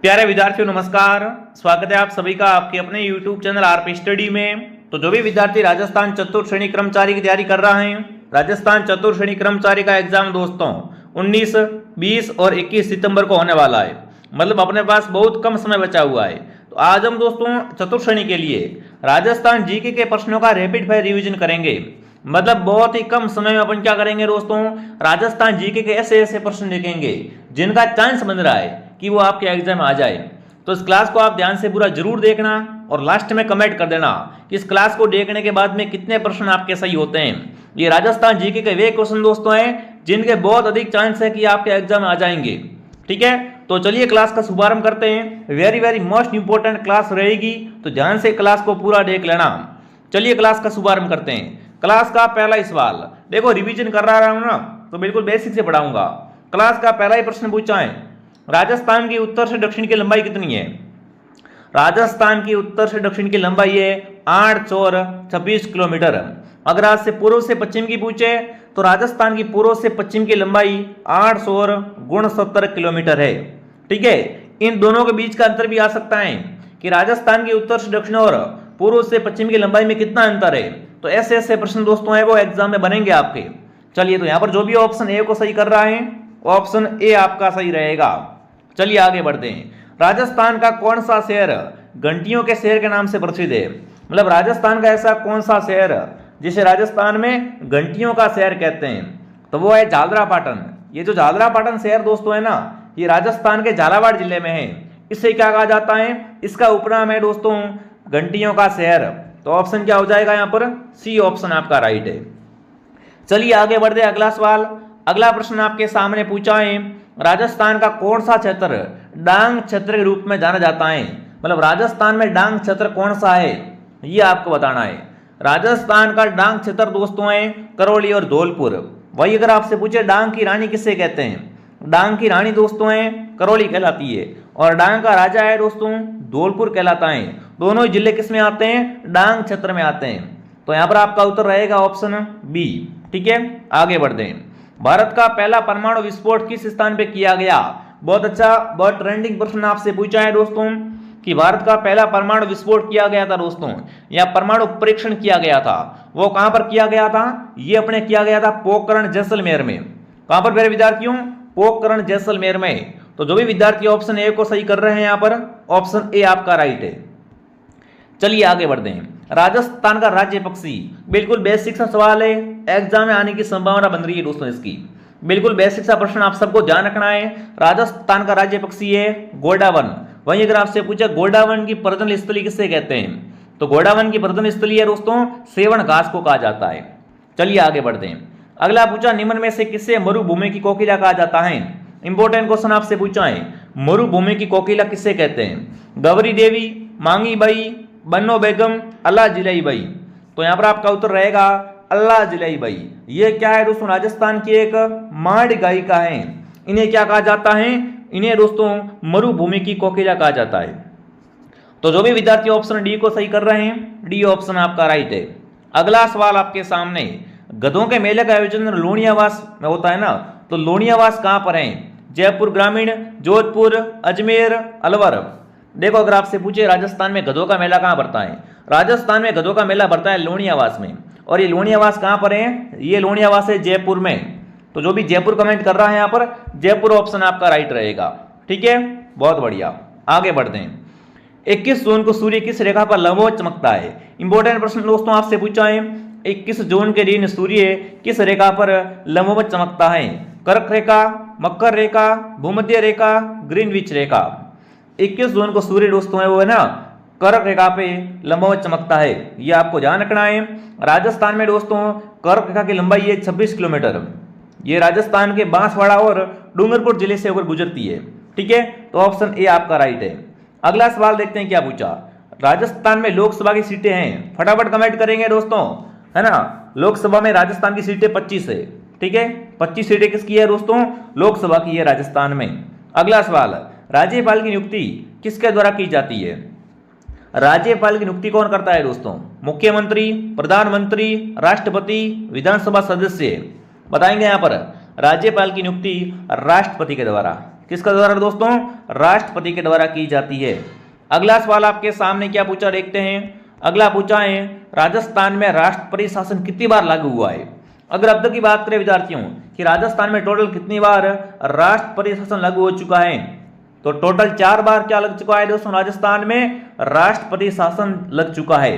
प्यारे विद्यार्थियों नमस्कार। स्वागत है आप सभी का आपके अपने YouTube चैनल आरपी स्टडी में। तो जो भी विद्यार्थी राजस्थान चतुर्थ श्रेणी कर्मचारी की तैयारी कर रहा है, राजस्थान चतुर्थ श्रेणी कर्मचारी का एग्जाम दोस्तों 19, 20 और 21 सितंबर को होने वाला है। मतलब अपने पास बहुत कम समय बचा हुआ है। तो आज हम दोस्तों चतुर्थ श्रेणी के लिए राजस्थान जीके के प्रश्नों का रैपिड फायर रिवीजन करेंगे। मतलब बहुत ही कम समय में अपन क्या करेंगे दोस्तों, राजस्थान जीके के ऐसे ऐसे प्रश्न देखेंगे जिनका चांस बन रहा है कि वो आपके एग्जाम में आ जाए। तो इस क्लास को आप ध्यान से पूरा जरूर देखना और लास्ट में कमेंट कर देना कि इस क्लास को देखने के बाद में कितने प्रश्न आपके सही होते हैं। ये राजस्थान जीके के वे क्वेश्चन दोस्तों हैं जिनके बहुत अधिक चांस है कि आपके एग्जाम में आ जाएंगे। ठीक है, तो चलिए क्लास का शुभारंभ करते हैं। वेरी मोस्ट इंपोर्टेंट क्लास रहेगी, तो ध्यान से क्लास को पूरा देख लेना। चलिए क्लास का शुभारंभ करते हैं। क्लास का पहला सवाल देखो, रिवीजन कर रहा हूं ना तो बिल्कुल बेसिक से पढ़ाऊंगा। क्लास का पहला ही प्रश्न पूछा है, राजस्थान की उत्तर से दक्षिण की लंबाई कितनी है? राजस्थान की उत्तर से दक्षिण की लंबाई है 8 और 26 किलोमीटर। अगर आज से पूर्व से पश्चिम की पूछे तो राजस्थान की पूर्व से पश्चिम की लंबाई 8 और 69 किलोमीटर है। ठीक है, इन दोनों के बीच का अंतर भी आ सकता है कि राजस्थान की उत्तर से दक्षिण और पूर्व से पश्चिम की लंबाई में कितना अंतर है। तो ऐसे ऐसे प्रश्न दोस्तों है वो एग्जाम में बनेंगे आपके। चलिए, तो यहां पर जो भी ऑप्शन ए को सही कर रहा है ऑप्शन ए आपका सही रहेगा। चलिए आगे बढ़ते हैं। राजस्थान का कौन सा शहर घंटियों के शहर के नाम से प्रसिद्ध है? मतलब राजस्थान का ऐसा कौन सा शहर जिसे राजस्थान में घंटियों का शहर कहते हैं? तो वो है झालरापाटन। ये जो झालरापाटन शहर दोस्तों है ना, ये राजस्थान के झालावाड़ जिले में है। इसे क्या कहा जाता है? इसका उपनाम है दोस्तों घंटियों का शहर। तो ऑप्शन क्या हो जाएगा यहाँ पर? सी ऑप्शन आपका राइट है। चलिए आगे बढ़ते हैं। अगला सवाल, अगला प्रश्न आपके सामने पूछा है, राजस्थान का कौन सा क्षेत्र डांग क्षेत्र के रूप में जाना जाता है? मतलब राजस्थान में डांग क्षेत्र कौन सा है ये आपको बताना है। राजस्थान का डांग क्षेत्र दोस्तों है करौली और धौलपुर। वही अगर आपसे पूछे डांग की रानी किसे कहते हैं? डांग की रानी दोस्तों है करौली कहलाती है और डांग का राजा है दोस्तों धौलपुर कहलाता है। दोनों ही जिले किस में आते हैं? डांग क्षेत्र में आते हैं। तो यहां पर आपका उत्तर रहेगा ऑप्शन बी। ठीक है, आगे बढ़ते हैं। भारत का पहला परमाणु विस्फोट किस स्थान पे किया गया? बहुत अच्छा, बहुत ट्रेंडिंग प्रश्न आपसे पूछा है दोस्तों कि भारत का पहला परमाणु विस्फोट किया गया था दोस्तों, या परमाणु परीक्षण किया गया था, वो कहां पर किया गया था? ये अपने किया गया था पोखरण जैसलमेर में। कहां पर मेरे विद्यार्थियों? पोखरण जैसलमेर में। तो जो भी विद्यार्थी ऑप्शन ए को सही कर रहे हैं यहाँ पर ऑप्शन ए आपका राइट है। चलिए आगे बढ़ते हैं। राजस्थान का राज्य पक्षी, बिल्कुल बेसिक सा सवाल है, एग्जाम में आने की संभावना बन रही है दोस्तों इसकी। बिल्कुल बेसिक सा प्रश्न आप सबको ध्यान रखना है। राजस्थान का राज्य पक्षी है गोंडावन। वहीं अगर आपसे पूछा गोंडावन की पर्यटन स्थली किसे कहते हैं, तो गोंडावन की पर्यटन स्थली है दोस्तों सेवन घास को कहा जाता है। चलिए आगे बढ़ते हैं। अगला पूछा, निम्न में से किसे मरुभूमि की कोकिला कहा जाता है? इंपॉर्टेंट क्वेश्चन आपसे पूछा है, मरुभूमि की कोकिला किसे कहते हैं? गौरी देवी, मांगी बाई, बन्नो बेगम, अल्लाह जिलाई बाई। तो यहां पर आपका उत्तर रहेगा अल्लाह जिलाई बाई। ये क्या है दोस्तों? राजस्थान की एक माड़ गायिका है। इन्हें क्या कहा जाता है? इन्हें दोस्तों मरुभूमि की कोकिला कहा जाता है। तो जो भी विद्यार्थी ऑप्शन डी को सही कर रहे हैं डी ऑप्शन आपका राइट है। अगला सवाल आपके सामने, गधों के मेले का आयोजन लोनियावास में होता है ना, तो लोनियावास कहां पर है? जयपुर ग्रामीण, जोधपुर, अजमेर, अलवर। देखो अगर आपसे पूछे राजस्थान में गधों का मेला कहां भरता है, राजस्थान में गधों का मेला भरता है लोनियावास में। और ये लोनियावास कहां पर है? ये लोनियावास है जयपुर में। तो जो भी जयपुर कमेंट कर रहा है यहाँ पर जयपुर ऑप्शन आपका राइट रहेगा। ठीक है, बहुत बढ़िया, आगे बढ़ते हैं। 21 जून को सूर्य किस रेखा पर लंबवत चमकता है? इंपॉर्टेंट प्रश्न दोस्तों आपसे पूछा है, 21 जून के दिन सूर्य किस रेखा पर लंबवत चमकता है? कर्क रेखा, मकर रेखा, भूमध्य रेखा, ग्रीनविच रेखा। 21 जून को सूर्य दोस्तों है वो है ना कर्क रेखा पे लंबवत चमकता है, ये आपको ध्यान रखना है। राजस्थान में दोस्तों कर्क रेखा की लंबाई है 26 किलोमीटर। ये राजस्थान के बांसवाड़ा और डूंगरपुर जिले से होकर गुजरती है। ठीक है, तो ऑप्शन ए आपका राइट है। अगला सवाल देखते हैं क्या पूछा। राजस्थान में लोकसभा की सीटें हैं, फटाफट कमेंट करेंगे दोस्तों, है ना। लोकसभा में राजस्थान की सीटें 25 है। ठीक है, 25 सीटें किसकी है दोस्तों? लोकसभा की है राजस्थान में। अगला सवाल, राज्यपाल की नियुक्ति किसके द्वारा की जाती है? राज्यपाल की नियुक्ति कौन करता है दोस्तों? मुख्यमंत्री, प्रधानमंत्री, राष्ट्रपति, विधानसभा सदस्य। बताएंगे यहां पर राज्यपाल की नियुक्ति राष्ट्रपति के द्वारा। किसका द्वारा दोस्तों? राष्ट्रपति के द्वारा की जाती है। अगला सवाल आपके सामने क्या पूछा देखते हैं। अगला पूछा है राजस्थान में राष्ट्रपति शासन कितनी बार लागू हुआ है। अगर अब तक की बात करें विद्यार्थियों कि राजस्थान में टोटल कितनी बार राष्ट्रपति शासन लागू हो चुका है, तो टोटल 4 बार क्या लग चुका है दोस्तों? राजस्थान में राष्ट्रपति शासन लग चुका है।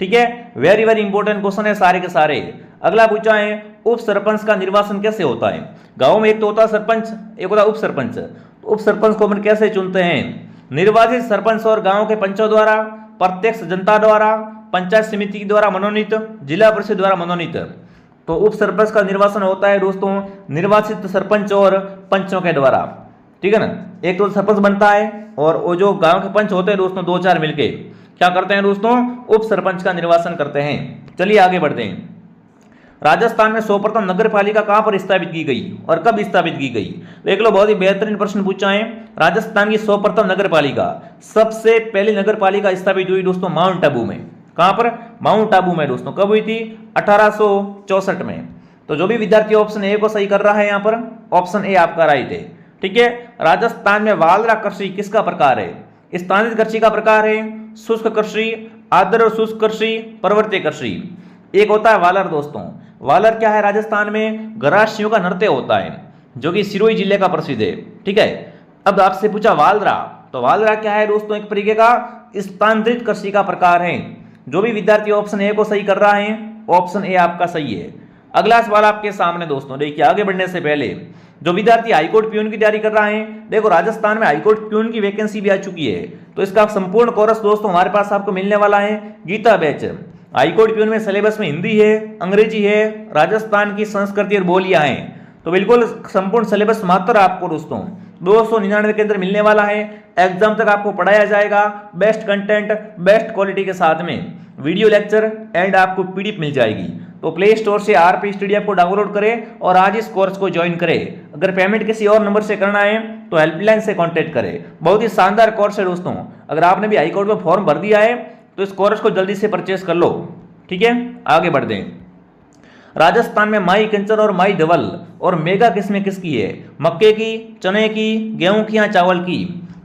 ठीक है, वेरी वेरी इंपॉर्टेंट क्वेश्चन है सारे के सारे। अगला पूछा है उप सरपंच का निर्वाचन कैसे होता है। गांव में एक तो होता है सरपंच, एक होता है उप सरपंच। तो उप सरपंच को अपन कैसे चुनते हैं? निर्वाचित सरपंच और गांव के पंचों द्वारा, प्रत्यक्ष जनता द्वारा, पंचायत समिति के द्वारा मनोनीत, जिला परिषद द्वारा मनोनीत। तो उप सरपंच का निर्वाचन होता है दोस्तों निर्वाचित सरपंच और पंचों के द्वारा। ठीक है ना, एक तो सरपंच बनता है और वो जो गांव के पंच होते हैं दोस्तों 2-4 मिलके क्या करते हैं दोस्तों? उप सरपंच का निर्वाचन करते हैं। चलिए आगे बढ़ते हैं। राजस्थान में सर्वप्रथम नगर पालिका कहां पर स्थापित की गई और कब स्थापित की गई? देख लो, बहुत ही बेहतरीन प्रश्न पूछा है। राजस्थान की सर्वप्रथम नगर पालिका, सबसे पहली नगर पालिका स्थापित हुई दोस्तों माउंट आबू में। कहां पर? माउंट आबू में दोस्तों। कब हुई थी? 1864 में। तो जो भी विद्यार्थी ऑप्शन ए को सही कर रहा है यहाँ पर ऑप्शन ए आपका राइट है। ठीक है, राजस्थान में वालरा कृषि किसका प्रकार है? स्थानिक कृषि का प्रकार है, शुष्क कृषि, आर्द्र शुष्क कृषि, पर्वतीय कृषि। एक होता है वालर दोस्तों। वालर क्या है? राजस्थान में गरासियों का नृत्य होता है जो कि सिरोही जिले का प्रसिद्ध है। ठीक है, अब आपसे पूछा वालरा, तो वालरा क्या है दोस्तों? एक तरीके का स्थानांतरित कृषि का प्रकार है। जो भी विद्यार्थी ऑप्शन ए को सही कर रहा है ऑप्शन ए आपका सही है। अगला सवाल आपके सामने दोस्तों, देखिए आगे बढ़ने से पहले जो विद्यार्थी हाईकोर्ट प्यून की तैयारी कर रहा है, देखो राजस्थान में हाईकोर्ट प्यून की वैकेंसी भी आ चुकी है। तो इसका संपूर्ण कोर्स दोस्तों हमारे पास आपको मिलने वाला है गीता बैच। हाईकोर्ट प्यून में सिलेबस में हिंदी है, अंग्रेजी है, राजस्थान की संस्कृति और बोलियां हैं। तो बिल्कुल संपूर्ण सिलेबस मात्र आपको दोस्तों 299 के अंदर मिलने वाला है। एग्जाम तक आपको पढ़ाया जाएगा बेस्ट कंटेंट, बेस्ट क्वालिटी के साथ में वीडियो लेक्चर एंड आपको पीडीएफ मिल जाएगी। तो प्ले स्टोर से आरपी स्टडी ऐप को डाउनलोड करें और आज इस कोर्स को ज्वाइन करें। अगर पेमेंट किसी और नंबर से करना है तो हेल्पलाइन से कांटेक्ट करें। बहुत ही शानदार कोर्स है दोस्तों। अगर आपने भी हाईकोर्ट में फॉर्म भर दिया है तो इस कोर्स को जल्दी से परचेस कर लो। ठीक है, आगे बढ़ दें। राजस्थान में माई कंचन और माई धवल और मेगा किस्में किसकी है? मक्के की, चने की, गेहूं की या चावल की?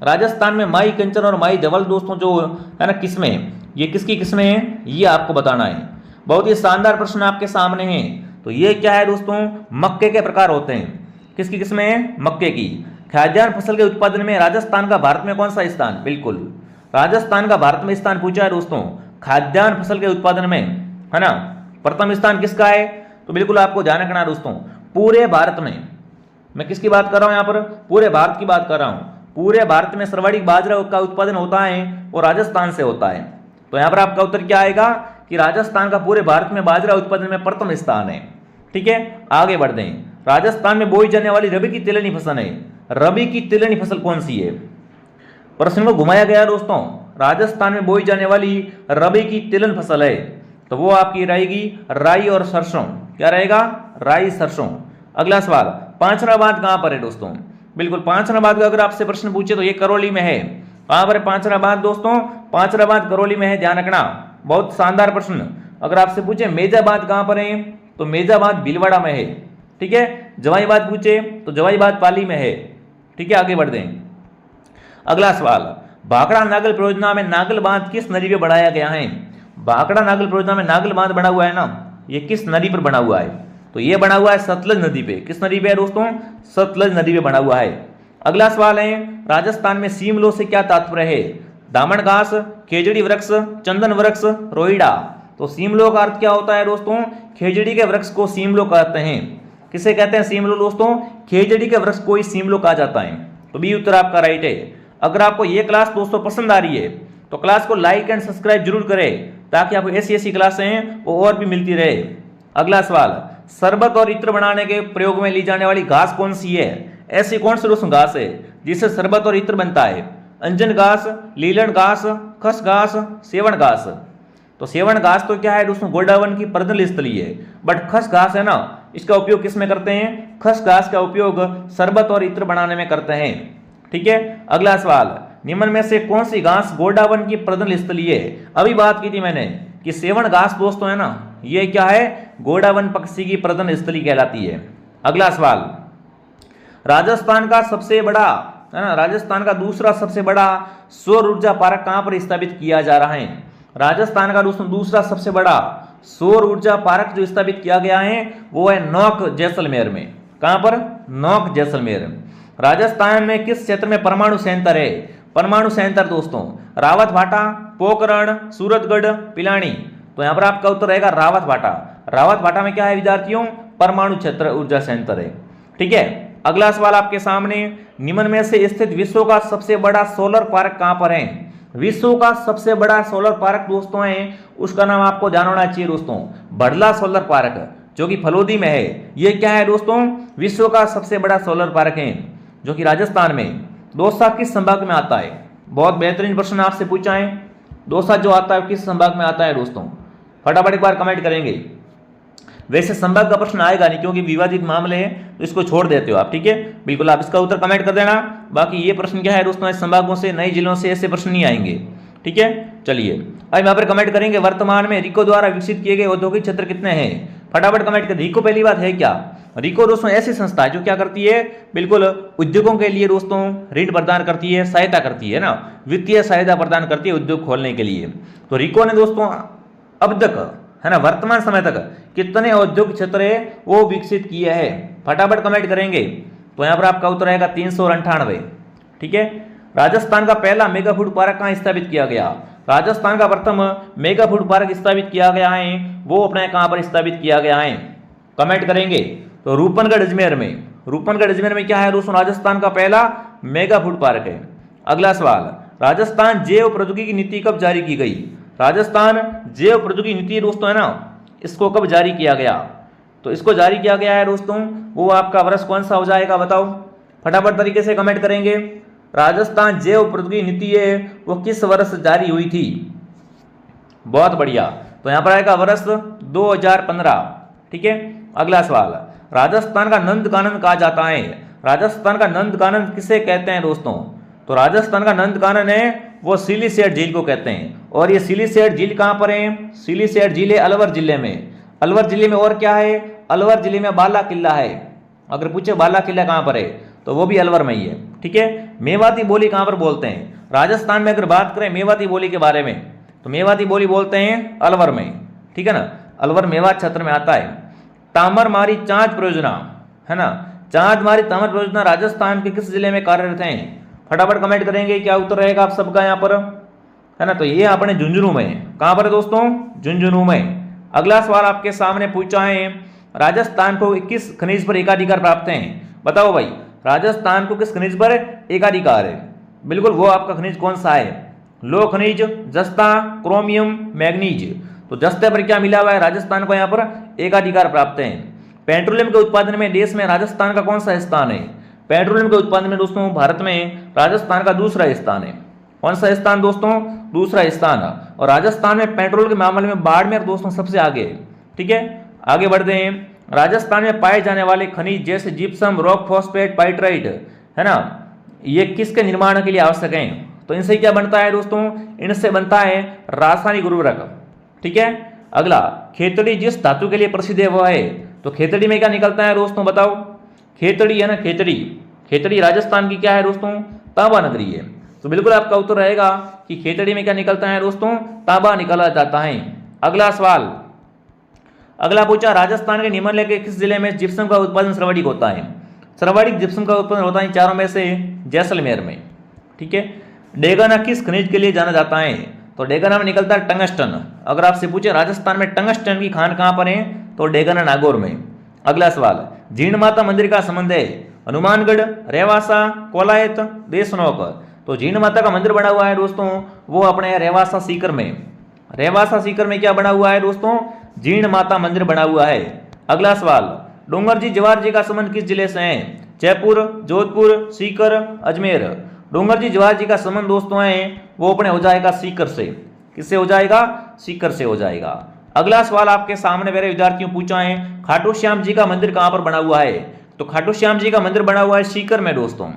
राजस्थान में माई कंचन और माई धवल दोस्तों जो है ना किस्में, ये किसकी किस्में हैं ये आपको बताना है। बहुत ही शानदार प्रश्न आपके सामने है। तो ये क्या है दोस्तों? मक्के के प्रकार होते हैं। किसकी किस्में हैं? मक्के की। खाद्यान्न फसल के उत्पादन में राजस्थान का भारत में कौन सा स्थान? बिल्कुल राजस्थान का भारत में स्थान पूछा है दोस्तों। खाद्यान्न फसल के उत्पादन में है ना प्रथम स्थान किसका है? तो बिल्कुल आपको ध्यान रखना दोस्तों, पूरे भारत में, मैं किसकी बात कर रहा हूं यहाँ पर? पूरे भारत की बात कर रहा हूं। पूरे भारत में सर्वाधिक बाजरा का उत्पादन होता है वो राजस्थान से होता है। तो यहाँ पर आपका उत्तर क्या आएगा कि राजस्थान का पूरे भारत में बाजरा उत्पादन में प्रथम स्थान है। ठीक है, आगे बढ़ दें। राजस्थान में बोई जाने वाली रबी की तिलहनी फसल है। रबी की तिलहनी फसल कौन सी है? प्रश्न को घुमाया गया दोस्तों। राजस्थान में बोई जाने वाली रबी की तिलहन फसल है तो वो आपकी रहेगी राई और सरसों। क्या रहेगा? राई सरसों। अगला सवाल, पांचराबाद कहां पर है दोस्तों? बिल्कुल पांचराबाद का अगर आपसे प्रश्न पूछे तो ये करौली में है। कहां पर है पांचराबाद दोस्तों? पांचराबाद करौली में है, ध्यान रखना। बहुत शानदार प्रश्न। अगर आपसे पूछे मेजाबाद कहां पर है तो मेजाबाद भीलवाड़ा में है। ठीक है, जवाईबाद पूछे तो जवाईबाद पाली में है। ठीक है, आगे बढ़ दें। अगला सवाल, भाखड़ा नागल परियोजना में नागल बांध किस नदी पे बढ़ाया गया है? भाखड़ा नागल परियोजना में नागल बांध बना हुआ है ना, ये किस नदी पर बना हुआ है? तो ये बना हुआ है सतलज नदी पे। किस नदी पे है दोस्तों? सतलज नदी पे बना हुआ है। अगला सवाल है, राजस्थान में सीमलो से क्या तात्पर्य है? दामन घास, खेजड़ी वृक्ष, चंदन वृक्ष, रोहिड़ा। तो सीमलो का अर्थ क्या होता है दोस्तों? खेजड़ी के वृक्ष को सीमलो कहते हैं। किसे कहते हैं सीमलो दोस्तों? खेजड़ी के वृक्ष को ही सीमलो कहा जाता है। तो बी उत्तर आपका राइट है। अगर आपको ये क्लास दोस्तों पसंद आ रही है तो क्लास को लाइक एंड सब्सक्राइब जरूर करें ताकि आपको ऐसी क्लासें वो और भी मिलती रहे। अगला सवाल, शरबत और इत्र बनाने के प्रयोग में ली जाने वाली घास कौन सी है? ऐसी कौन सी दोस्तों घास है जिससे शरबत और इत्र बनता है? अंजन घास, लीलन घास, खस घास, सेवण घास। तो सेवण घास तो क्या है दोस्तों? गोडावन की पर्णदलीय स्थली है। बट खस घास है ना, इसका उपयोग किस में करते हैं? खस घास का उपयोग शरबत और इत्र बनाने में करते हैं। ठीक है, अगला सवाल, निम्न में से कौन सी घास गोडावन की प्रजनन स्थली है? अभी बात की थी मैंने कि सेवण घास दोस्तों है ना, ये क्या है? गोडावन पक्षी की प्रजनन स्थली कहलाती है। अगला सवाल, राजस्थान का सबसे बड़ा, है ना, राजस्थान का दूसरा सबसे बड़ा सौर ऊर्जा पार्क कहां पर स्थापित किया जा रहा है? राजस्थान का दूसरा सबसे बड़ा सौर ऊर्जा पार्क जो स्थापित किया गया है वो है नौक जैसलमेर में। कहां पर? नौक जैसलमेर। राजस्थान में किस क्षेत्र में परमाणु संयंत्र है? परमाणु संयंत्र दोस्तों रावत भाटा, पोखरण, सूरतगढ़, पिलानी। तो यहां पर आपका उत्तर रहेगा रावत भाटा। रावत भाटा में क्या है विद्यार्थियों? परमाणु क्षेत्र ऊर्जा संयंत्र है। ठीक है, अगला सवाल आपके सामने, निम्न में से स्थित विश्व का सबसे बड़ा सोलर पार्क कहां पर है? विश्व का सबसे बड़ा सोलर पार्क दोस्तों है, उसका नाम आपको ध्यान होना चाहिए दोस्तों, बड़ला सोलर पार्क, जो कि फलोदी में है। यह क्या है दोस्तों? विश्व का सबसे बड़ा सोलर पार्क है, जो कि राजस्थान में। दौसा किस संभाग में आता है? बहुत बेहतरीन प्रश्न आपसे पूछा है। दौसा जो आता है किस संभाग में आता है दोस्तों? फटाफट एक बार कमेंट करेंगे। वैसे संभाग का प्रश्न आएगा नहीं क्योंकि विवादित मामले हैं, तो इसको छोड़ देते हो आप। ठीक है, बिल्कुल आप इसका उत्तर कमेंट कर देना। बाकी ये प्रश्न क्या है दोस्तों, इस संभागों से, नए जिलों से ऐसे प्रश्न नहीं आएंगे। ठीक है, चलिए अब यहाँ पर कमेंट करेंगे, वर्तमान में रिको द्वारा विकसित किए गए औद्योगिक क्षेत्र कितने हैं? फटाफट कमेंट कर। रिको पहली बात है क्या? रिको दोस्तों ऐसी संस्था है जो क्या करती है, बिल्कुल उद्योगों के लिए दोस्तों ऋण प्रदान करती है, सहायता करती है ना, वित्तीय सहायता प्रदान करती है उद्योग खोलने के लिए। तो रिको ने दोस्तों अब तक, है ना, वर्तमान समय तक कितने औद्योगिक क्षेत्र है वो विकसित किए हैं? फटाफट कमेंट करेंगे। तो यहाँ पर आपका उत्तर आएगा 398। ठीक है, राजस्थान का पहला मेगा फूड पार्क कहाँ स्थापित किया गया? राजस्थान का प्रथम मेगा फूड पार्क स्थापित किया गया है, वो अपने कहां पर स्थापित किया गया है? कमेंट करेंगे। तो रूपनगढ़ अजमेर में। रूपनगढ़ अजमेर में क्या है दोस्तों? राजस्थान का पहला मेगा फूड पार्क है। अगला सवाल, राजस्थान जैव प्रौद्योगिकी नीति कब जारी की गई? राजस्थान जैव प्रौद्योगिकी नीति दोस्तों है ना, इसको कब जारी किया गया? तो इसको जारी किया गया है दोस्तों, वो आपका वर्ष कौन सा हो जाएगा बताओ? फटाफट तरीके से कमेंट करेंगे। राजस्थान जैव प्रौद्योगिकी नीति है वो किस वर्ष जारी हुई थी? बहुत बढ़िया, तो यहां पर आएगा वर्ष 2015। ठीक है, अगला सवाल, राजस्थान का नंद कानन कहा जाता है? राजस्थान का नंद कानन किसे कहते हैं दोस्तों? तो राजस्थान का नंद कानन है वो सिलीसेट झील को कहते हैं। और ये सिलीसेट झील कहां पर है? सिलीसेट झील है अलवर जिले में। अलवर जिले में और क्या है? अलवर जिले में बाला किला है। अगर पूछे बाला किला कहां पर है तो वो भी अलवर में ही है। ठीक है, मेवाती बोली कहां पर बोलते हैं? राजस्थान में अगर बात करें मेवाती बोली के बारे में तो मेवाती बोली बोलते हैं अलवर में। ठीक है ना, अलवर मेवात क्षेत्र में आता है। तामरमारी चांद परियोजना, है ना, चांदमारी तामर परियोजना राजस्थान के किस जिले में कार्यरत हैं? फटाफट कमेंट करेंगे, क्या उत्तर रहेगा आप सबका यहाँ पर, है ना? तो ये अपने झुंझुनू में। कहां पर है दोस्तों? झुंझुनू में। अगला सवाल आपके सामने पूछा है, राजस्थान को किस खनिज पर एकाधिकार प्राप्त है? बताओ भाई, राजस्थान को किस खनिज पर एकाधिकार है? बिल्कुल, वो आपका खनिज कौन सा है? लोह खनिज, जस्ता, क्रोमियम, मैग्नीज। तो जस्ते पर क्या मिला हुआ है? राजस्थान को यहाँ पर एकाधिकार प्राप्त है। पेट्रोलियम के उत्पादन में देश में राजस्थान का कौन सा स्थान है? पेट्रोलियम के उत्पादन में दोस्तों भारत में राजस्थान का दूसरा स्थान है। कौन सा स्थान दोस्तों? दूसरा स्थान। और राजस्थान में पेट्रोल के मामले में बाड़मेर दोस्तों सबसे आगे है। ठीक है, आगे बढ़ते हैं। राजस्थान में पाए जाने वाले खनिज जैसे जिप्सम, रॉक फॉस्फेट, पाइटराइट, है ना, ये किसके निर्माण के लिए आवश्यक हैं? तो इनसे क्या बनता है दोस्तों? इनसे बनता है रासायनिक उर्वरक। ठीक है, अगला, खेतड़ी जिस धातु के लिए प्रसिद्ध है वह है? तो खेतड़ी में क्या निकलता है दोस्तों बताओ? खेतड़ी है ना, खेतड़ी। खेतड़ी राजस्थान की क्या है दोस्तों? तांबा नगरी है। तो बिल्कुल आपका उत्तर रहेगा कि खेतड़ी में क्या निकलता है दोस्तों? तांबा निकाला जाता है। अगला सवाल, अगला पूछा, राजस्थान के निम्नलिखित के किस जिले में जिप्सम का उत्पादन सर्वाधिक होता है? सर्वाधिक जिप्सम का उत्पादन होता है चारों में से जैसलमेर में। ठीक है, डेगाना किस खनिज के लिए जाना जाता है? तो डेगाना में निकलता है टंगस्टन। अगर आपसे पूछे राजस्थान में टंगस्टन की खान कहां पर है तो डेगाना नागौर में। अगला सवाल, जीण माता मंदिर का संबंध है हनुमानगढ़, रेवासा, कोलायत, देशनोक। तो जीण माता का मंदिर बना हुआ है दोस्तों वो अपने रेवासा सीकर में। रेवासा सीकर में क्या बना हुआ है दोस्तों? जीण माता मंदिर बना हुआ है। अगला सवाल, डोंगरजी जवाहर जी का संबंध किस जिले से है? जयपुर, जोधपुर, सीकर, अजमेर। डोंगरजी जवाहर जी का संबंध दोस्तों है वो अपने हो जाएगा सीकर से। किससे हो जाएगा? सीकर से हो जाएगा। अगला सवाल आपके सामने मेरे विद्यार्थियों पूछा है, खाटू श्याम जी का मंदिर कहां पर बना हुआ है? तो खाटू श्याम जी का मंदिर बना हुआ है सीकर में दोस्तों।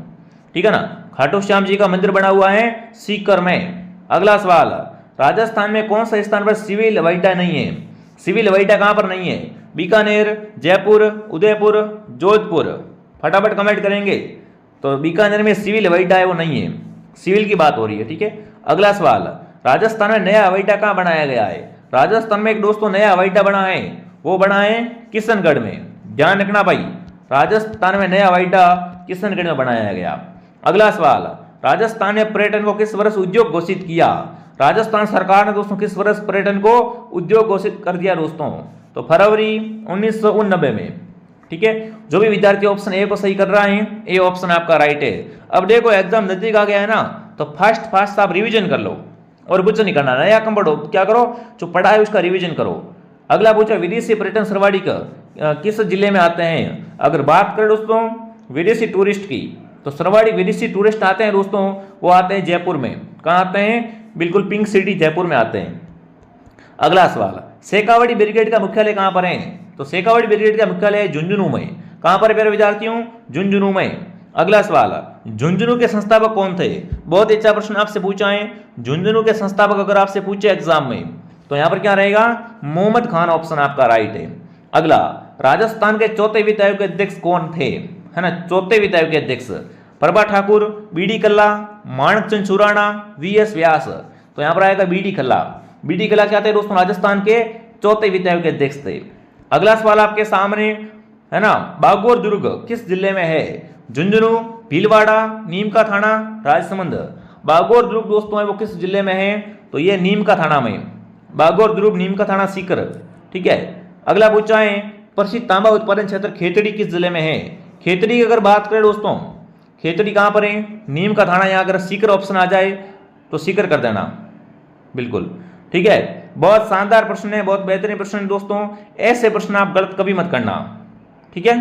ठीक है ना, खाटू श्याम जी का मंदिर बना हुआ है सीकर में। अगला सवाल, राजस्थान में कौन सा स्थान पर सिविल हवाई अड्डा नहीं है? सिविल हवाई अड्डा कहां पर नहीं है? बीकानेर, जयपुर, उदयपुर, जोधपुर। फटाफट कमेंट करेंगे। तो बीकानेर में सिविल हवाई अड्डा है वो नहीं है, सिविल की बात हो रही है, ठीक है। अगला सवाल, राजस्थान में नया हवाई अड्डा कहाँ बनाया गया है? राजस्थान में एक दोस्तों नया हवाई अड्डा बना है, वो बना है किशनगढ़ में। ध्यान रखना भाई, राजस्थान में नया हवाई अड्डा किशनगढ़ में बनाया गया। अगला सवाल, राजस्थान ने पर्यटन को किस वर्ष उद्योग घोषित किया? राजस्थान सरकार ने दोस्तों किस वर्ष पर्यटन को उद्योग घोषित कर दिया दोस्तों? तो फरवरी 1989 में, ठीक है। जो भी विद्यार्थी ऑप्शन ए को सही कर रहा है, ए ऑप्शन आपका राइट है। अब देखो एग्जाम नजदीक आ गया है ना, तो फास्ट आप रिवीजन कर लो और कुछ नहीं करना, नया कम पढ़ो, क्या करो, जो पढ़ा है उसका रिवीजन करो। अगला पूछा, विदेशी पर्यटन सर्वाधिक किस जिले में आते हैं? अगर बात करें दोस्तों विदेशी टूरिस्ट की, तो सर्वाधिक विदेशी टूरिस्ट आते हैं दोस्तों, वो आते हैं जयपुर में। कहाँ आते हैं? बिल्कुल पिंक सिटी जयपुर में आते हैं। अगला सवाल, शेखावटी ब्रिगेड का मुख्यालय कहाँ पर है? तो शेखावटी ब्रिगेड का मुख्यालय झुंझुनू में। कहाँ पर प्यारे विद्यार्थियों? झुंझुनू में। अगला सवाल, झुंझुनू के संस्थापक कौन थे? बहुत ही अच्छा प्रश्न आपसे पूछा है। झुंझुनू के संस्थापक अगर आपसे पूछे एग्जाम में, तो यहाँ पर क्या रहेगा? मोहम्मद खान ऑप्शन आपका राइट है। अगला, राजस्थान के चौथे वित्त आयोग के अध्यक्ष कौन थे? है ना, चौथे वित्त आयोग के अध्यक्ष प्रभा ठाकुर, बीडी कल्ला, माणकचंद सुराणा, वीएस व्यास। तो यहाँ पर आएगा बीडी कल्ला। बीडी कल्ला क्या थे दोस्तों? राजस्थान के चौथे वित्त आयोग के अध्यक्ष थे। अगला सवाल आपके सामने है ना, बागोर दुर्ग किस जिले में है? झुंझुनू, भीलवाड़ा, नीम का थाना, राजसमंद। बागोर दुर्ग दोस्तों है वो किस जिले में है? तो ये नीम का थाना में। बागोर दुर्ग, नीम का थाना, सीकर, ठीक है। अगला पूछा है, प्रसिद्ध तांबा उत्पादन क्षेत्र खेतड़ी किस जिले में है? खेतड़ी की अगर बात करें दोस्तों, खेतड़ी कहाँ पर है? नीम का थाना। यहाँ अगर सीकर ऑप्शन आ जाए तो सीकर कर देना, बिल्कुल, ठीक है। बहुत शानदार प्रश्न है, बहुत बेहतरीन प्रश्न है दोस्तों, ऐसे प्रश्न आप गलत कभी मत करना, ठीक है।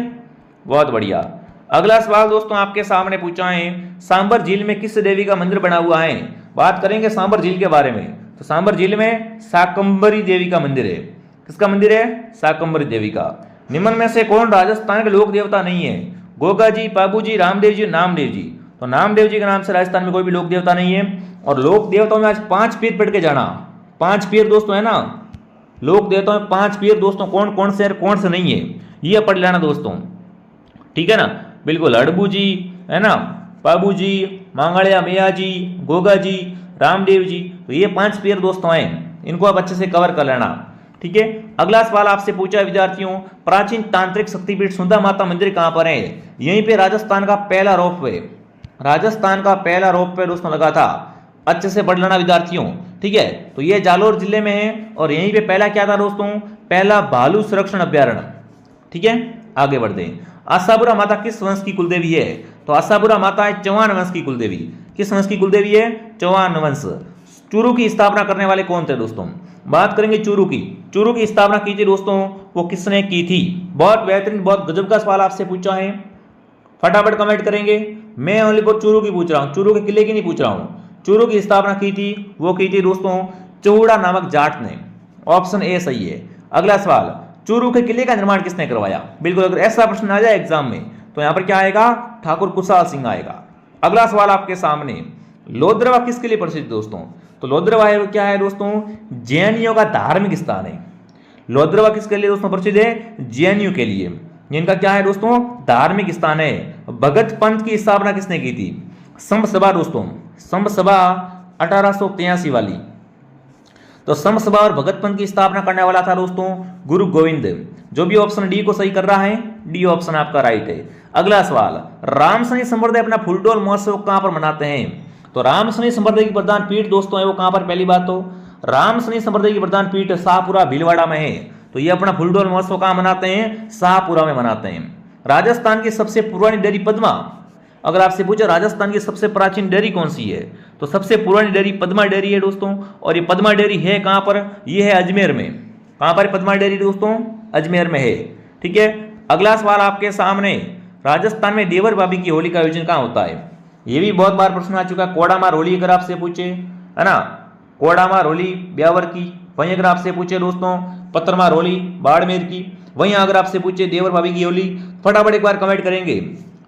बहुत बढ़िया। अगला सवाल दोस्तों आपके सामने पूछा है, सांबर झील में किस देवी का मंदिर बना हुआ है? बात करेंगे सांबर झील के बारे में, तो सांबर झील में शाकंभरी देवी का मंदिर है। किसका मंदिर है? शाकंभरी देवी का। निम्न में से कौन राजस्थान के लोक देवता नहीं है? गोगा जी, बाबू जी, रामदेव जी, नामदेव जी। तो नामदेव जी के नाम से राजस्थान में कोई भी लोक देवता नहीं है। और लोक देवताओं में आज 5 पीर पढ़ के जाना, 5 पीर दोस्तों है ना, लोक देवताओं में 5 पीर दोस्तों कौन कौन से कौन से नहीं है, ये पढ़ लेना दोस्तों, ठीक है ना। बिल्कुल, हड़बू जी है ना, बाबू जी, मांगड़िया मैया जी, गोगा जी, रामदेव जी। तो ये 5 पीर दोस्तों हैं, इनको आप अच्छे से कवर कर लेना, ठीक है। अगला सवाल आपसे पूछा विद्यार्थियों, प्राचीन तांत्रिक शक्तिपीठ सुंदा माता मंदिर कहां पर है? यहीं पे राजस्थान का पहला रोपवे, राजस्थान का पहला रोपवे दोस्तों लगा था, अच्छे से पढ़ लेना विद्यार्थियों, ठीक है। तो ये जालोर जिले में है और यहीं पे पहला क्या था दोस्तों? पहला भालू संरक्षण अभ्यारण्य, ठीक है। आगे बढ़ते हैं। आशापुरा माता किस वंश की कुलदेवी है? तो आशापुरा माता है चौहान वंश की कुलदेवी। किस वंश की कुलदेवी है? चौहान वंश। चूरू की स्थापना करने वाले कौन थे दोस्तों? बात करेंगे चूरू की। चूरू की स्थापना की थी दोस्तों, वो किसने की थी? बहुत बेहतरीन, बहुत गजब का सवाल आपसे पूछा है, फटाफट कमेंट करेंगे। मैं ओनली फॉर चूरू की पूछ रहा हूँ, चूरू के किले की नहीं पूछ रहा हूँ। चूरू की स्थापना की थी, वो की थी दोस्तों चौड़ा नामक जाट ने। ऑप्शन ए सही है। अगला सवाल, चूरू के किले का निर्माण किसने करवाया? बिल्कुल, अगर ऐसा प्रश्न आ जाए एग्जाम में तो यहां पर क्या आएगा? ठाकुर कुशाल सिंह आएगा। अगला सवाल आपके सामने, लोद्रवा किसके लिए प्रसिद्ध दोस्तों? तो लोद्रवा है क्या है दोस्तों? जैनियों का धार्मिक स्थान है। लोद्रवा किसके लिए दोस्तों प्रसिद्ध है? जैनियों के लिए। इनका क्या है दोस्तों? धार्मिक स्थान है। भगत पंथ की स्थापना किसने की थी? संभ सभा दोस्तों, संभ सभा 1883 वाली। तो संभ सभा और भगत पंथ की स्थापना करने वाला था दोस्तों गुरु गोविंद। जो भी ऑप्शन डी को सही कर रहा है, डी ऑप्शन आपका राइट है। अगला सवाल, रामशनि संप्रदाय अपना फुलडोल महोत्सव कहां पर मनाते हैं? तो रामशनि संप्रदाय की प्रधान पीठ दोस्तों है वो कहां पर? पहली बात तो रामशनि संप्रदाय की प्रधान पीठ शाहपुरा भीलवाड़ा में है। तो ये अपना फुलडोल महोत्सव कहां मनाते हैं? शाहपुरा में मनाते हैं। राजस्थान की सबसे पुरानी डेयरी पद्मा, अगर आपसे पूछे राजस्थान की सबसे प्राचीन डेयरी कौन सी है, तो सबसे पुरानी डेयरी पद्मा डेयरी है दोस्तों। और ये पद्मा डेयरी है कहां पर? ये है अजमेर में। कहां पर पद्मा डेयरी दोस्तों? अजमेर में है, ठीक है। अगला सवाल आपके सामने, राजस्थान में देवर भाभी की होली का आयोजन कहां होता है? ये भी बहुत बार प्रश्न आ चुका है। कोडामार होली अगर आपसे पूछे, है ना, कोडामार होली ब्यावर की। वहीं अगर आपसे पूछे दोस्तों पत्थरमार होली बाड़मेर की। वहीं अगर आपसे पूछे देवर भाभी की होली, फटाफट एक बार कमेंट करेंगे।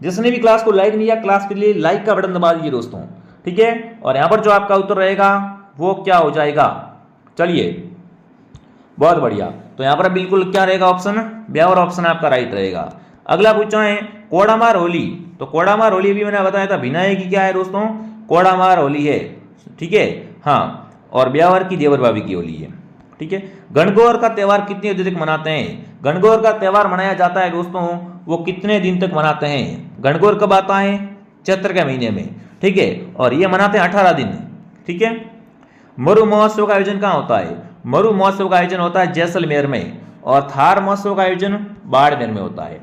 जिसने भी क्लास को लाइक नहीं किया, क्लास के लिए लाइक का बटन दबा दीजिए दोस्तों, ठीक है। और यहां पर जो आपका उत्तर रहेगा वो क्या हो जाएगा? चलिए, बहुत बढ़िया। तो यहां पर बिल्कुल क्या रहेगा ऑप्शन? ब्यावर ऑप्शन आपका राइट रहेगा। अगला पूछा है कोडामार होली, तो कोडामार होली भी मैंने बताया था भिनाई की क्या है दोस्तों, कोडामार होली है, ठीक है। हाँ, और ब्यावर की देवर भाभी की होली है, ठीक है। गणगौर का त्यौहार कितने दिन तक मनाते हैं, गणगौर का त्यौहार मनाया जाता है दोस्तों, वो कितने दिन तक मनाते हैं। गणगौर कब आता है, चैत्र के महीने में, ठीक है, और ये मनाते हैं 18 दिन, ठीक है। मरु महोत्सव का आयोजन कहाँ होता है, मरु महोत्सव का आयोजन होता है जैसलमेर में, और थार महोत्सव का आयोजन बाड़मेर में होता है,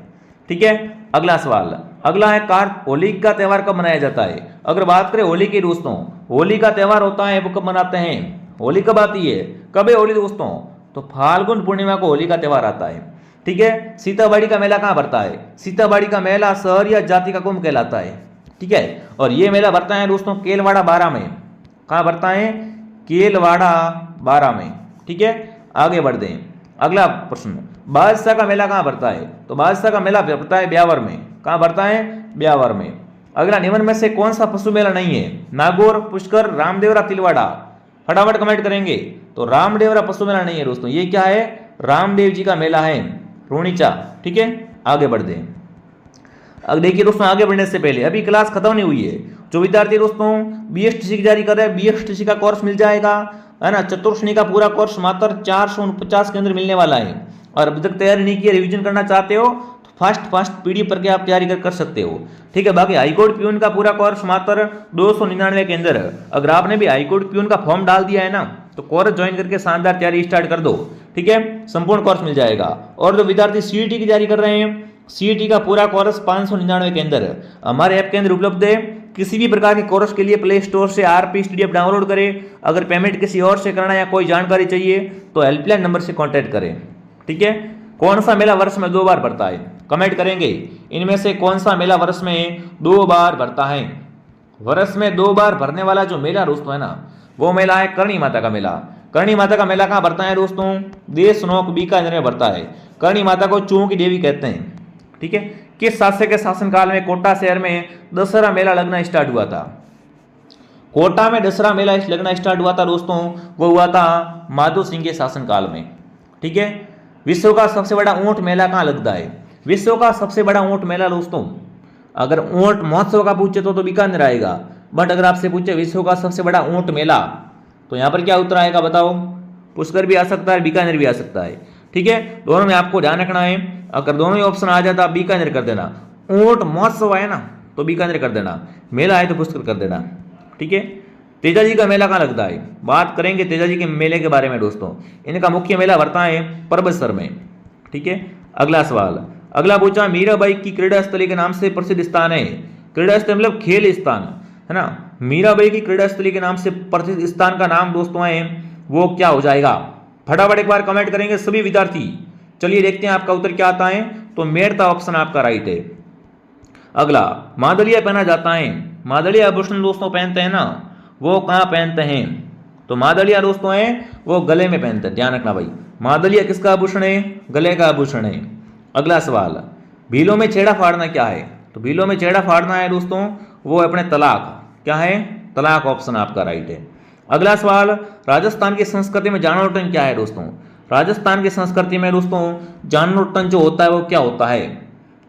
ठीक है। अगला सवाल, अगला है होली का त्यौहार कब मनाया जाता है। अगर बात करें होली की दोस्तों, होली का त्यौहार होता है वो कब मनाते हैं, होली कब आती है, कब है होली दोस्तों, तो फाल्गुन पूर्णिमा को होली का त्यौहार आता है, ठीक है। सीताबाड़ी का मेला कहाँ भरता है, सीताबाड़ी का मेला शहर या जाति का कुंभ कहलाता है, ठीक है। और ये मेला भरता है दोस्तों केलवाड़ा 12 में, कहाँ भरता है, केलवाड़ा 12 में, ठीक है। आगे बढ़ते हैं, अगला प्रश्न, बादशाह का मेला कहाँ भरता है, तो बादशाह का मेला भरता है ब्यावर में, कहाँ भरता है, ब्यावर में। अगला निम्न में से कौन सा पशु मेला नहीं है, नागौर, पुष्कर, रामदेवरा, तिलवाड़ा, फटाफट कमेंट करेंगे। तो रामदेवरा पशु मेला नहीं है दोस्तों, ये क्या है, रामदेव जी का मेला है, रोनीचा, ठीक है। आगे बढ़ते हैं, अब देखिए दोस्तों आगे बढ़ने से पहले अभी क्लास खत्म नहीं हुई है, जो विद्यार्थी दोस्तों BSTC की तैयारी कर रहे हैं BSTC का कोर्स मिल जाएगा, है ना। चतुर्श्रेणी का पूरा कोर्स मात्र 449 के अंदर मिलने वाला है, और अभी तक तैयारी नहीं की है, रिवीजन करना चाहते हो तो फास्ट PDF करके आप तैयारी कर सकते हो, ठीक है। बाकी हाईकोर्ट प्यून का पूरा कोर्स मात्र 299 के अंदर। अगर आपने भी हाईकोर्ट प्यून का फॉर्म डाल दिया है ना, तो कोर्स ज्वाइन करके शानदार तैयारी स्टार्ट कर दो, ठीक है, संपूर्ण कोर्स मिल जाएगा। और जो विद्यार्थी CET की तैयारी कर रहे हैं, CET का पूरा कोर्स 599 के अंदर हमारे ऐप के अंदर उपलब्ध है। किसी भी प्रकार के कोर्स के लिए प्ले स्टोर से RP Study ऐप डाउनलोड करें। अगर पेमेंट किसी और से करना या कोई जानकारी चाहिए तो हेल्पलाइन नंबर से कांटेक्ट करें, ठीक है। कौन सा मेला वर्ष में 2 बार भरता है, कमेंट करेंगे, इनमें से कौन सा मेला वर्ष में 2 बार भरता है। वर्ष में 2 बार भरने वाला जो मेला दोस्तों है ना, वो मेला है करणी माता का मेला। करणी माता का मेला कहाँ भरता है दोस्तों, देशनोक बीकानेर में भरता है। करणी माता को चूहों की देवी कहते हैं, ठीक है। किस शासक के शासनकाल में कोटा शहर में दशहरा मेला लगना स्टार्ट हुआ था, कोटा में दशहरा मेला लगना स्टार्ट हुआ था दोस्तों, वो हुआ था माधो सिंह के शासनकाल में, ठीक है। विश्व का सबसे बड़ा ऊंट मेला कहाँ लगता है, विश्व का सबसे बड़ा ऊंट मेला दोस्तों, अगर ऊंट महोत्सव का पूछे तो बीकानेर आएगा, बट अगर आपसे पूछे विश्व का सबसे बड़ा ऊंट मेला तो यहाँ पर क्या उत्तर आएगा बताओ, पुष्कर भी आ सकता है, बीकानेर भी आ सकता है, ठीक है। दोनों में आपको ध्यान रखना है, अगर दोनों ही ऑप्शन आ जाता आप बीकानेर कर देना, ऊंट महोत्सव है ना तो बीकानेर कर देना, मेला है तो पुष्कर कर देना, ठीक है। तेजाजी का मेला कहाँ लगता है, बात करेंगे तेजाजी के मेले के बारे में दोस्तों। इनका मुख्य मेला भरता है परबतसर में, ठीक है। अगला सवाल, अगला पूछा मीराबाई की क्रीड़ा स्थली के नाम से प्रसिद्ध स्थान है, क्रीड़ा स्थल मतलब खेल स्थान, है ना। मीराबाई की क्रीड़ा स्थली के नाम से प्रसिद्ध स्थान का नाम दोस्तों है वो क्या हो जाएगा, फटाफट एक बार कमेंट करेंगे सभी विद्यार्थी। चलिए देखते हैं आपका उत्तर क्या आता है, तो मेरता ऑप्शन आपका राइट है। अगला, मादलिया पहना जाता है, मादलिया आभूषण दोस्तों पहनते हैं ना, वो कहाँ पहनते हैं, तो मादलिया दोस्तों है वो गले में पहनते हैं, ध्यान रखना भाई, मादलिया किसका आभूषण है, गले का आभूषण है। अगला सवाल, भीलों में छेड़ा फाड़ना क्या है, तो भीलों में छेड़ा फाड़ना है दोस्तों वो अपने तलाक, क्या है, तलाक ऑप्शन आपका राइट है। अगला सवाल, राजस्थान की संस्कृति में जानवटन क्या है दोस्तों, राजस्थान की संस्कृति में दोस्तों जानवटन जो होता है वो क्या होता है,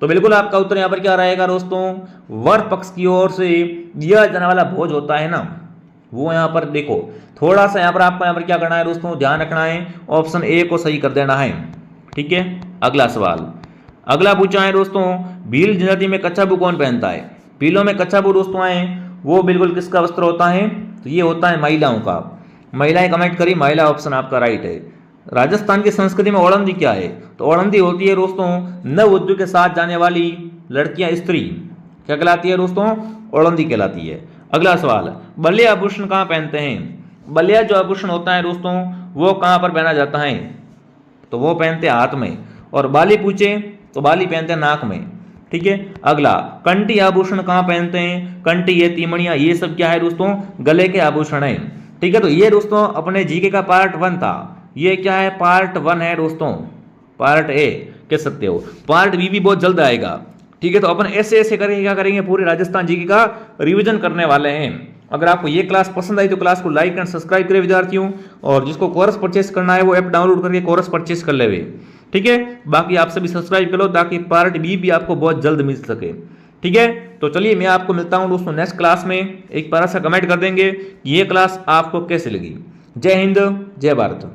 तो बिल्कुल आपका उत्तर यहाँ पर क्या रहेगा दोस्तों, वर पक्ष की ओर से दिया जाने वाला भोज होता है ना, वो यहाँ पर देखो थोड़ा सा यहाँ पर आपको यहाँ पर क्या करना है दोस्तों, ध्यान रखना है, ऑप्शन ए को सही कर देना है, ठीक है। अगला सवाल, अगला पूछा है दोस्तों भील जनजाति में कच्छाबू कौन पहनता है, भीलों में कच्छाबू दोस्तों आए वो बिल्कुल किसका वस्त्र होता है, तो ये होता है महिलाओं का, महिलाएं कमेंट करी, महिला ऑप्शन आपका राइट है। राजस्थान की संस्कृति में ओलंदी क्या है, तो ओलंदी होती है दोस्तों नव वधू के साथ जाने वाली लड़कियां, स्त्री, क्या कहलाती है दोस्तों, ओलंदी कहलाती है। अगला सवाल, बलिया आभूषण कहाँ पहनते हैं, बलिया जो आभूषण होता है दोस्तों वो कहाँ पर पहना जाता है, तो वो पहनते हैं हाथ में, और बाली पूछे तो बाली पहनते हैं नाक में, ठीक है। अगला, कंठी आभूषण कहाँ पहनते हैं, कंठी ये तीमणिया ये सब क्या है दोस्तों, गले के आभूषण है, ठीक है। तो ये दोस्तों अपने जीके का पार्ट 1 था, ये क्या है, पार्ट 1 है दोस्तों, पार्ट ए कह सकते हो, पार्ट बी भी बहुत जल्द आएगा, ठीक है। तो अपन ऐसे ऐसे करके क्या करेंगे, पूरे राजस्थान जीके का रिवीजन करने वाले हैं। अगर आपको ये क्लास पसंद आई तो क्लास को लाइक एंड सब्सक्राइब करें विद्यार्थियों, और जिसको कोर्स परचेस करना है वो ऐप डाउनलोड करके कोर्स परचेस कर लेवे, ठीक है, बाकी आप सभी सब्सक्राइब कर लो ताकि पार्ट बी भी आपको बहुत जल्द मिल सके। ठीक है, तो चलिए मैं आपको मिलता हूं दोस्तों नेक्स्ट क्लास में। एक बार सा कमेंट कर देंगे कि ये क्लास आपको कैसे लगी। जय हिंद, जय भारत।